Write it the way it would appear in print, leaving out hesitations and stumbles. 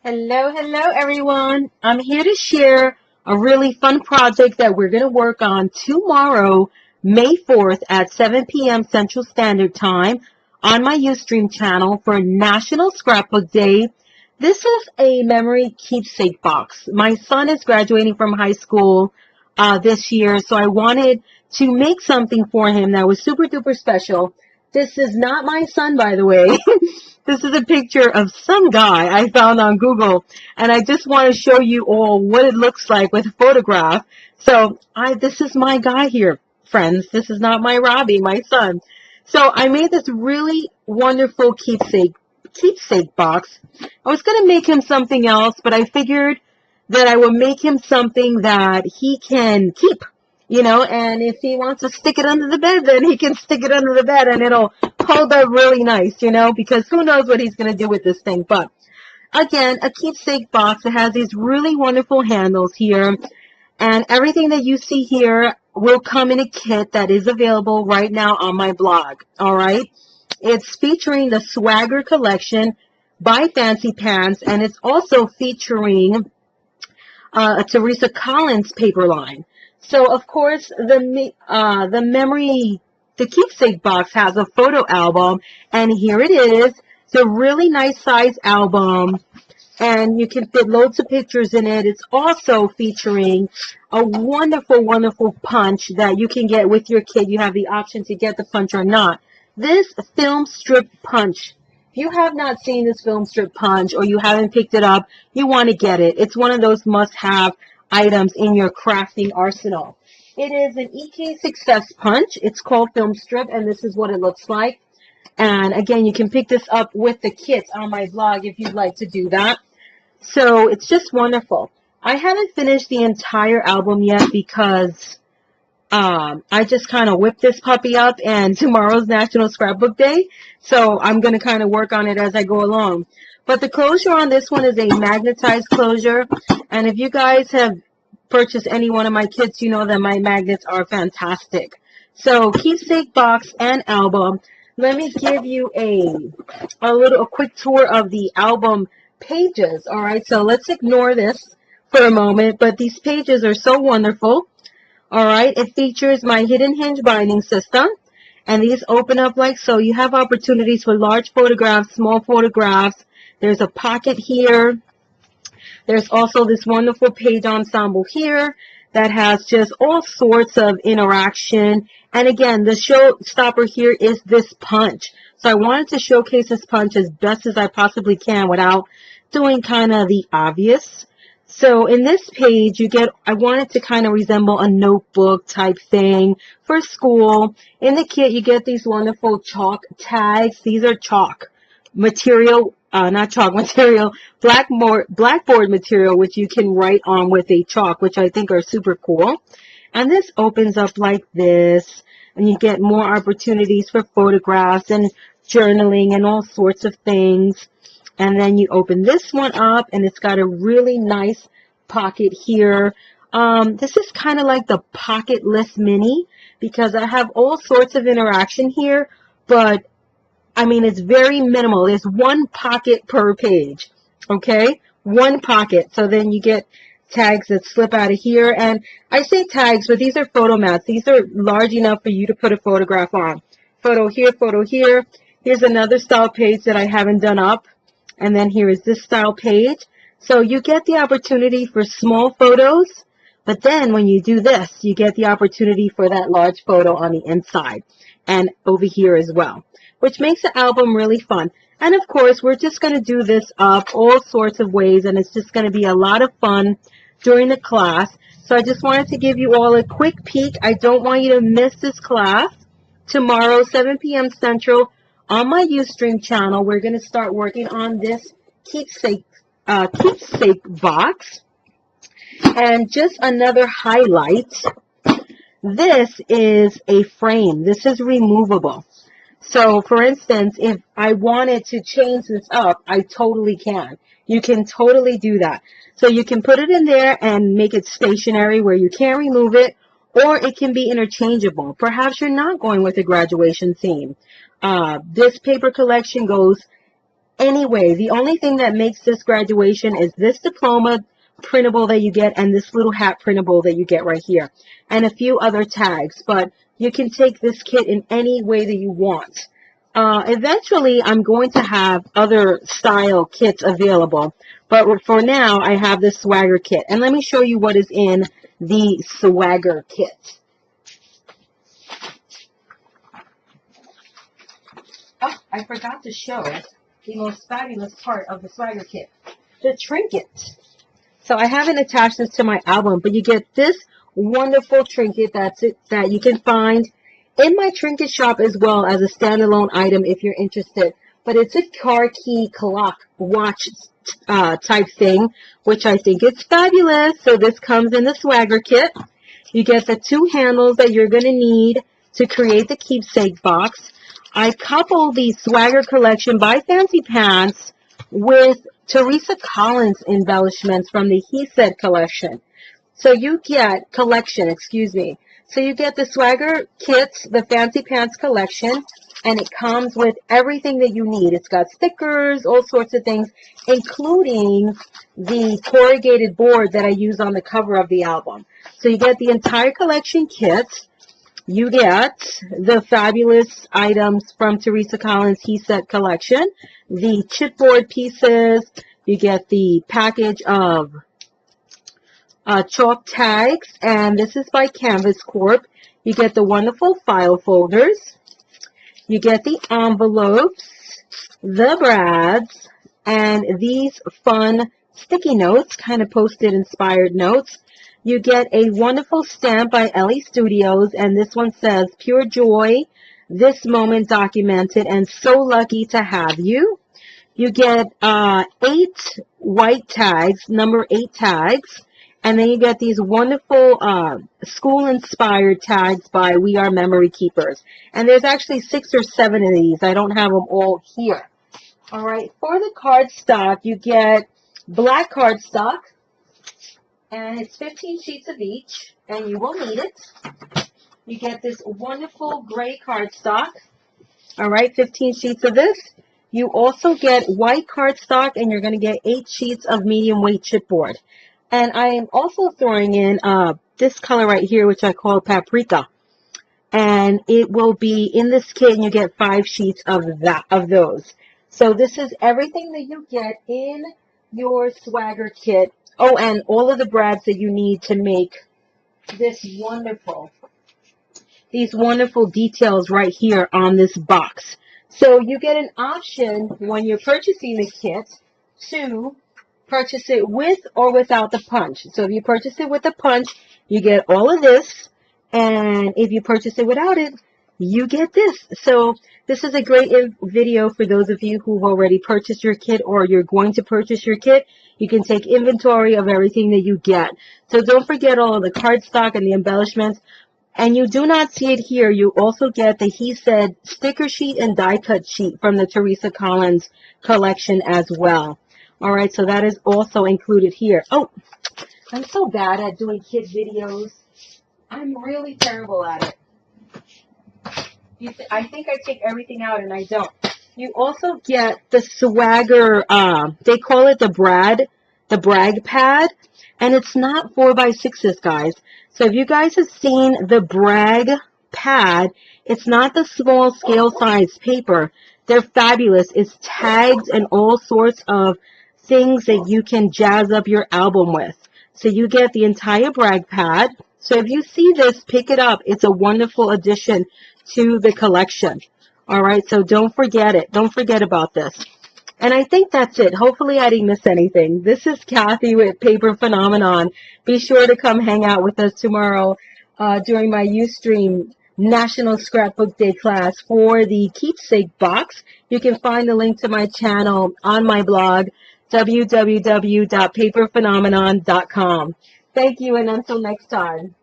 Hello everyone. I'm here to share a really fun project that we're going to work on tomorrow, May 4th at 7 p.m. Central Standard Time on my Ustream channel for National Scrapbook Day. This is a memory keepsake box. My son is graduating from high school this year, so I wanted to make something for him that was super duper special. This is not my son, by the way. This is a picture of some guy I found on Google, and I just want to show you all what it looks like with a photograph. So this is my guy here, friends. This is not my Robbie, my son. So I made this really wonderful keepsake box. I was going to make him something else, but I figured that I would make him something that he can keep. And if he wants to stick it under the bed, then he can stick it under the bed and it'll hold up really nice, because who knows what he's going to do with this thing. But again, a keepsake box. It has these really wonderful handles here, and everything that you see here will come in a kit that is available right now on my blog. All right. It's featuring the Swagger collection by Fancy Pants, and it's also featuring a Theresa paper line. So, of course, the keepsake box has a photo album, and here it is. It's a really nice size album, and you can fit loads of pictures in it. It's also featuring a wonderful, wonderful punch that you can get with your kit. You have the option to get the punch or not. This film strip punch, if you have not seen this film strip punch or you haven't picked it up, you want to get it. It's one of those must-have items in your crafting arsenal. It is an EK Success punch. It's called film strip, and this is what it looks like. And again, you can pick this up with the kits on my blog if you'd like to do that. So it's just wonderful. I haven't finished the entire album yet because I just kind of whipped this puppy up, and tomorrow's National Scrapbook Day, so I'm going to kind of work on it as I go along. But the closure on this one is a magnetized closure, and if you guys have purchased any one of my kits, you know that my magnets are fantastic. So keepsake box and album. Let me give you a quick tour of the album pages. All right, so let's ignore this for a moment, but these pages are so wonderful. All right, it features my hidden hinge binding system, and these open up like so. You have opportunities for large photographs, small photographs. There's a pocket here. There's also this wonderful page ensemble here that has just all sorts of interaction. And again, the showstopper here is this punch. So I wanted to showcase this punch as best as I possibly can without doing kind of the obvious. So in this page, I want it to kind of resemble a notebook type thing for school. In the kit, you get these wonderful chalk tags. These are chalk material, not chalk material, blackboard material, which you can write on with a chalk, which I think are super cool. And this opens up like this, and you get more opportunities for photographs and journaling and all sorts of things. And then you open this one up, and it's got a really nice pocket here. This is kind of like the Pocket List Mini, because I have all sorts of interaction here, but I mean, it's very minimal. There's one pocket per page, okay? One pocket. So then you get tags that slip out of here. And I say tags, but these are photo mats. These are large enough for you to put a photograph on. Photo here, photo here. Here's another style page that I haven't done up. And then here is this style page. So you get the opportunity for small photos, but then when you do this, you get the opportunity for that large photo on the inside and over here as well, which makes the album really fun. And of course, we're just going to do this up all sorts of ways, and it's just going to be a lot of fun during the class. So I just wanted to give you all a quick peek. I don't want you to miss this class. Tomorrow, 7 p.m. Central, on my Ustream channel, we're going to start working on this keepsake box. And just another highlight, this is a frame. This is removable. So, for instance, if I wanted to change this up, I totally can. You can totally do that. So you can put it in there and make it stationary where you can't remove it, or it can be interchangeable. Perhaps you're not going with a graduation theme. This paper collection goes Anyway, the only thing that makes this graduation is this diploma printable that you get and this little hat printable that you get right here, and a few other tags. But you can take this kit in any way that you want. Eventually, I'm going to have other style kits available, but for now, I have this swagger kit. And let me show you what is in the swagger kit. Oh, I forgot to show the most fabulous part of the swagger kit, the trinkets. So I haven't attached this to my album, but you get this wonderful trinket that you can find in my trinket shop as well as a standalone item if you're interested. But it's a car key clock watch type thing, which I think is fabulous. So this comes in the swagger kit. You get the 2 handles that you're going to need to create the keepsake box. I couple the swagger collection by Fancy Pants with Theresa Collins embellishments from the He Said collection. So you get So you get the swagger kits, the Fancy Pants collection, and it comes with everything that you need. It's got stickers, all sorts of things, including the corrugated board that I use on the cover of the album. So you get the entire collection kit. You get the fabulous items from Theresa Collins' He Said collection, the chipboard pieces. You get the package of chalk tags, and this is by Canvas Corp. You get the wonderful file folders. You get the envelopes, the brads, and these fun sticky notes, kind of post-it inspired notes. You get a wonderful stamp by Ellie Studios, and this one says, "Pure joy, this moment documented, and so lucky to have you." You get 8 white tags, number 8 tags, and then you get these wonderful school-inspired tags by We Are Memory Keepers. And there's actually 6 or 7 of these. I don't have them all here. All right, for the cardstock, you get black cardstock, and it's 15 sheets of each, and you will need it. You get this wonderful gray cardstock. All right, 15 sheets of this. You also get white cardstock, and you're going to get 8 sheets of medium weight chipboard. And I am also throwing in this color right here, which I call paprika. And it will be in this kit, and you get 5 sheets of those. So this is everything that you get in your swagger kit. Oh, and all of the brads that you need to make these wonderful details right here on this box. So you get an option when you're purchasing the kit to purchase it with or without the punch. So if you purchase it with the punch, you get all of this. And if you purchase it without it, you get this. So this is a great video for those of you who've already purchased your kit or you're going to purchase your kit. You can take inventory of everything that you get. So don't forget all of the cardstock and the embellishments. And you do not see it here. You also get the He Said sticker sheet and die cut sheet from the Theresa Collins collection as well. All right, so that is also included here. Oh, I'm so bad at doing kit videos. I'm really terrible at it. I think I take everything out, and I don't. You also get the swagger, they call it the brag pad, and it's not 4x6s, guys. So if you guys have seen the brag pad, it's not the small scale size paper. They're fabulous. It's tags and all sorts of things that you can jazz up your album with. So you get the entire brag pad. So if you see this, pick it up. It's a wonderful addition to the collection. All right, so don't forget it. Don't forget about this. And I think that's it. Hopefully I didn't miss anything. This is Kathy with Paper Phenomenon. Be sure to come hang out with us tomorrow during my Ustream National Scrapbook Day class for the Keepsake box. You can find the link to my channel on my blog, www.paperphenomenon.com. Thank you, and until next time.